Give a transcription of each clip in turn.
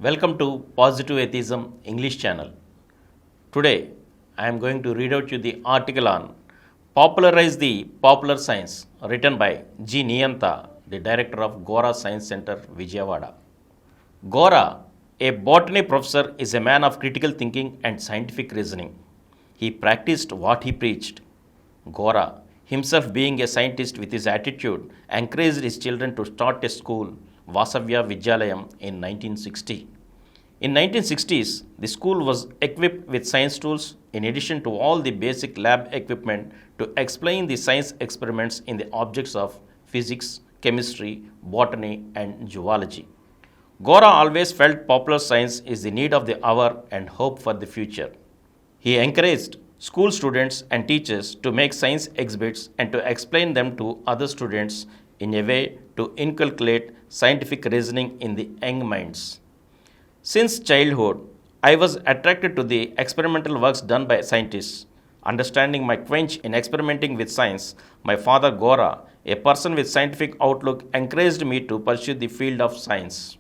Welcome to Positive Atheism English channel. Today, I am going to read out you the article on Popularize the Popular Science written by G. Niyanta, the director of Gora Science Center, Vijayawada. Gora, a botany professor, is a man of critical thinking and scientific reasoning. He practiced what he preached. Gora, himself being a scientist with his attitude, encouraged his children to start a school, Vasavya Vidyalayam, in 1960. In 1960s, the school was equipped with science tools in addition to all the basic lab equipment to explain the science experiments in the objects of physics, chemistry, botany, and zoology. Gora always felt popular science is the need of the hour and hope for the future. He encouraged school students and teachers to make science exhibits and to explain them to other students in a way to inculcate scientific reasoning in the young minds. Since childhood, I was attracted to the experimental works done by scientists. Understanding my quench in experimenting with science, my father Gora, a person with scientific outlook, encouraged me to pursue the field of science.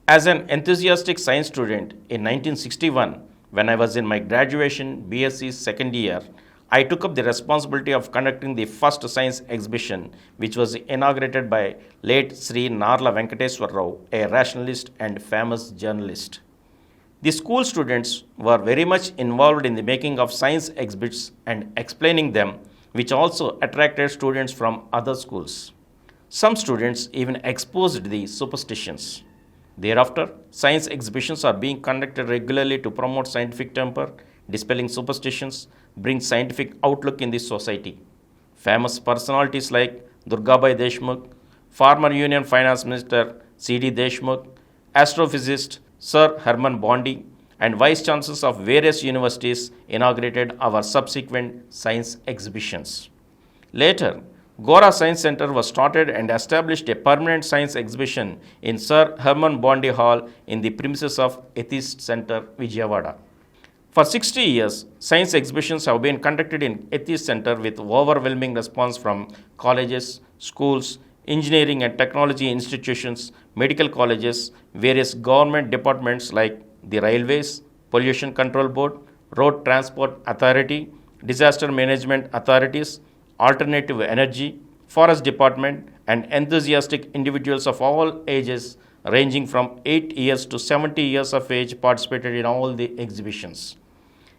As an enthusiastic science student in 1961, when I was in my graduation BSc second year, I took up the responsibility of conducting the first science exhibition, which was inaugurated by late Sri Narla Venkateswar Rao, a rationalist and famous journalist. The school students were very much involved in the making of science exhibits and explaining them, which also attracted students from other schools. Some students even exposed the superstitions. Thereafter, science exhibitions are being conducted regularly to promote scientific temper, dispelling superstitions, bring scientific outlook in the society. Famous personalities like Durgabai Deshmukh, former Union Finance Minister C.D. Deshmukh, astrophysicist Sir Herman Bondi, and vice chancellors of various universities inaugurated our subsequent science exhibitions. Later, Gora Science Center was started and established a permanent science exhibition in Sir Herman Bondi Hall in the premises of Atheist Center, Vijayawada. For 60 years, science exhibitions have been conducted in Atheist Center with overwhelming response from colleges, schools, engineering and technology institutions, medical colleges, various government departments like the Railways, Pollution Control Board, Road Transport Authority, Disaster Management Authorities, Alternative Energy, Forest Department, and enthusiastic individuals of all ages ranging from 8 years to 70 years of age participated in all the exhibitions.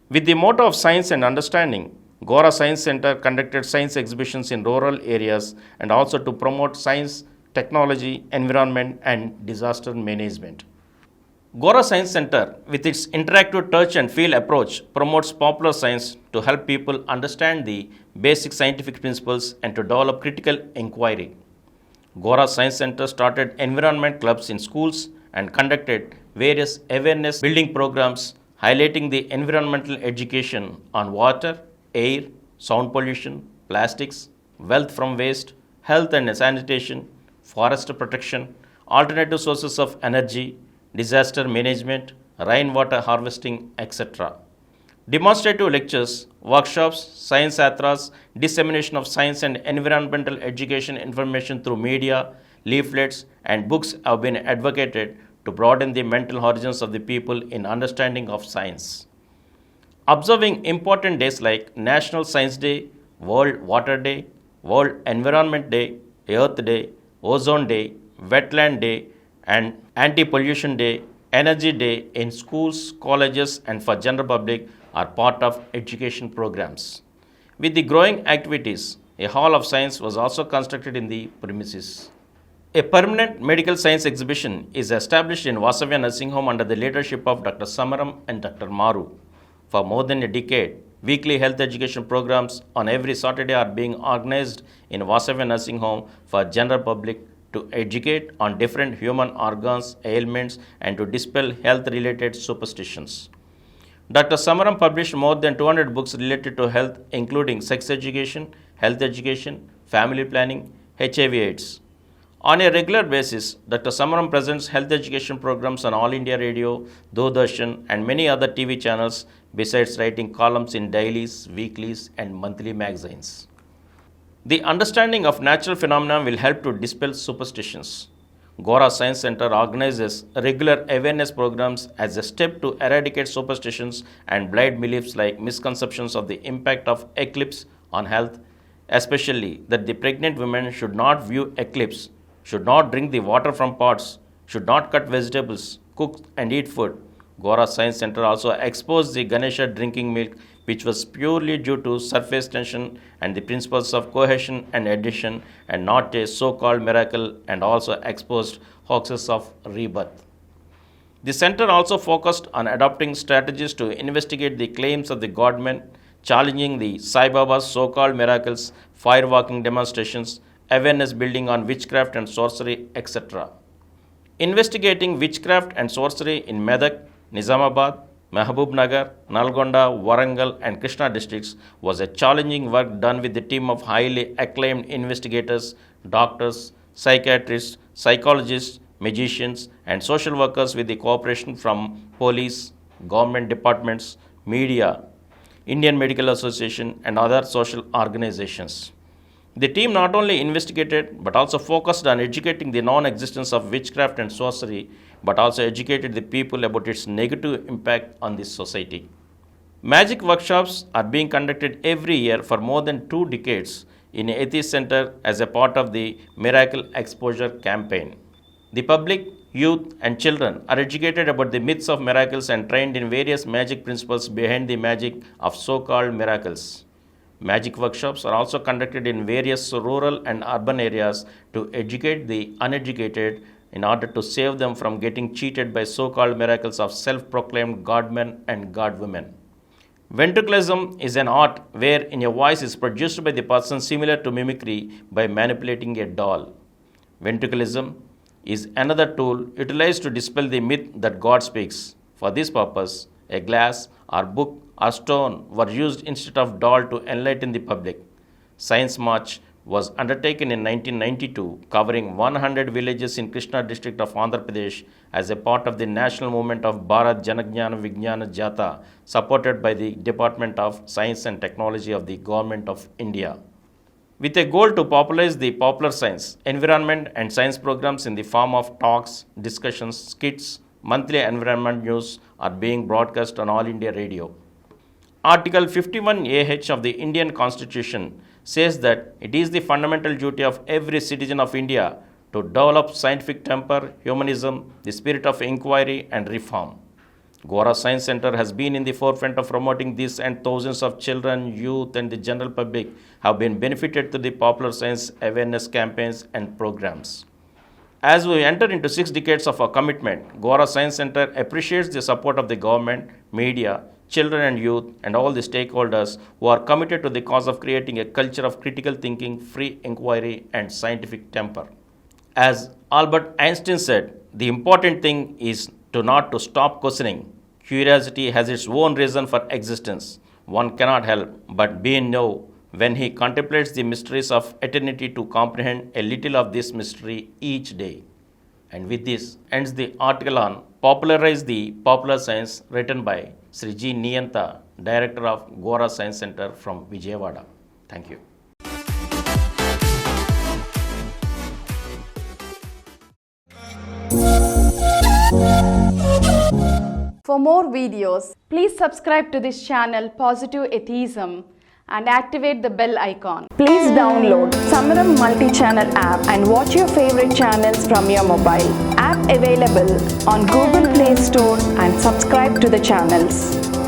With the motto of science and understanding, Gora Science Center conducted science exhibitions in rural areas and also to promote science, technology, environment, and disaster management. Gora Science Center, with its interactive touch and feel approach, promotes popular science to help people understand the basic scientific principles and to develop critical inquiry. Gora Science Center started environment clubs in schools and conducted various awareness building programs highlighting the environmental education on water, air, sound pollution, plastics, wealth from waste, health and sanitation, forest protection, alternative sources of energy, disaster management, rainwater harvesting, etc. Demonstrative lectures, workshops, science yatras, dissemination of science and environmental education information through media, leaflets, and books have been advocated to broaden the mental horizons of the people in understanding of science. Observing important days like National Science Day, World Water Day, World Environment Day, Earth Day, Ozone Day, Wetland Day, and Anti-Pollution Day, Energy Day in schools, colleges, and for general public are part of education programs. With the growing activities, a hall of science was also constructed in the premises. A permanent medical science exhibition is established in Vasavya Nursing Home under the leadership of Dr. Samaram and Dr. Maru. For more than a decade, weekly health education programs on every Saturday are being organized in Vasavya Nursing Home for general public to educate on different human organs, ailments, and to dispel health-related superstitions. Dr. Samaram published more than 200 books related to health, including sex education, health education, family planning, HIV/AIDS. On a regular basis, Dr. Samaram presents health education programs on All India Radio, Doordarshan, and many other TV channels, besides writing columns in dailies, weeklies, and monthly magazines. The understanding of natural phenomena will help to dispel superstitions. Gora Science Center organizes regular awareness programs as a step to eradicate superstitions and blind beliefs like misconceptions of the impact of eclipse on health, especially that the pregnant women should not view eclipse, should not drink the water from pots, should not cut vegetables, cook and eat food. Gora Science Center also exposed the Ganesha drinking milk, which was purely due to surface tension and the principles of cohesion and addition, and not a so called miracle, and also exposed hoaxes of rebirth. The center also focused on adopting strategies to investigate the claims of the godmen, challenging the Sai Baba's so called miracles, firewalking demonstrations, awareness building on witchcraft and sorcery, etc. Investigating witchcraft and sorcery in Medak, Nizamabad, Mahabubnagar, Nalgonda, Warangal, and Krishna districts was a challenging work done with a team of highly acclaimed investigators, doctors, psychiatrists, psychologists, magicians, and social workers with the cooperation from police, government departments, media, Indian Medical Association, and other social organizations. The team not only investigated but also focused on educating the non existence of witchcraft and sorcery, but also educated the people about its negative impact on the society. Magic workshops are being conducted every year for more than 2 decades in Atheist Center as a part of the Miracle Exposure campaign. The public, youth, and children are educated about the myths of miracles and trained in various magic principles behind the magic of so called miracles. Magic workshops are also conducted in various rural and urban areas to educate the uneducated in order to save them from getting cheated by so called miracles of self proclaimed godmen and godwomen. Ventriloquism is an art wherein a voice is produced by the person similar to mimicry by manipulating a doll. Ventriloquism is another tool utilized to dispel the myth that God speaks. For this purpose, a glass or book or stone were used instead of doll to enlighten the public. Science March was undertaken in 1992, covering 100 villages in Krishna district of Andhra Pradesh as a part of the national movement of Bharat Janagnana Vijnana Jata, supported by the Department of Science and Technology of the Government of India. With a goal to popularize the popular science, environment, and science programs in the form of talks, discussions, skits, monthly environment news are being broadcast on All India Radio. Article 51AH of the Indian Constitution says that it is the fundamental duty of every citizen of India to develop scientific temper, humanism, the spirit of inquiry, and reform. Gora Science Center has been in the forefront of promoting this, and thousands of children, youth, and the general public have been benefited through the popular science awareness campaigns and programs. As we enter into 6 decades of our commitment, Gora Science Center appreciates the support of the government, media, children and youth, and all the stakeholders who are committed to the cause of creating a culture of critical thinking, free inquiry, and scientific temper. As Albert Einstein said, the important thing is not to stop questioning. Curiosity has its own reason for existence. One cannot help but be in awe when he contemplates the mysteries of eternity to comprehend a little of this mystery each day. And with this ends the article on Popularize the Popular Science, written by Sri G. Niyanta, Director of Gora Science Center from Vijayawada. Thank you. For more videos, please subscribe to this channel Positive Atheism and activate the bell icon. Please download Samaram multi-channel app and watch your favorite channels from your mobile. App available on Google Play Store, and subscribe to the channels.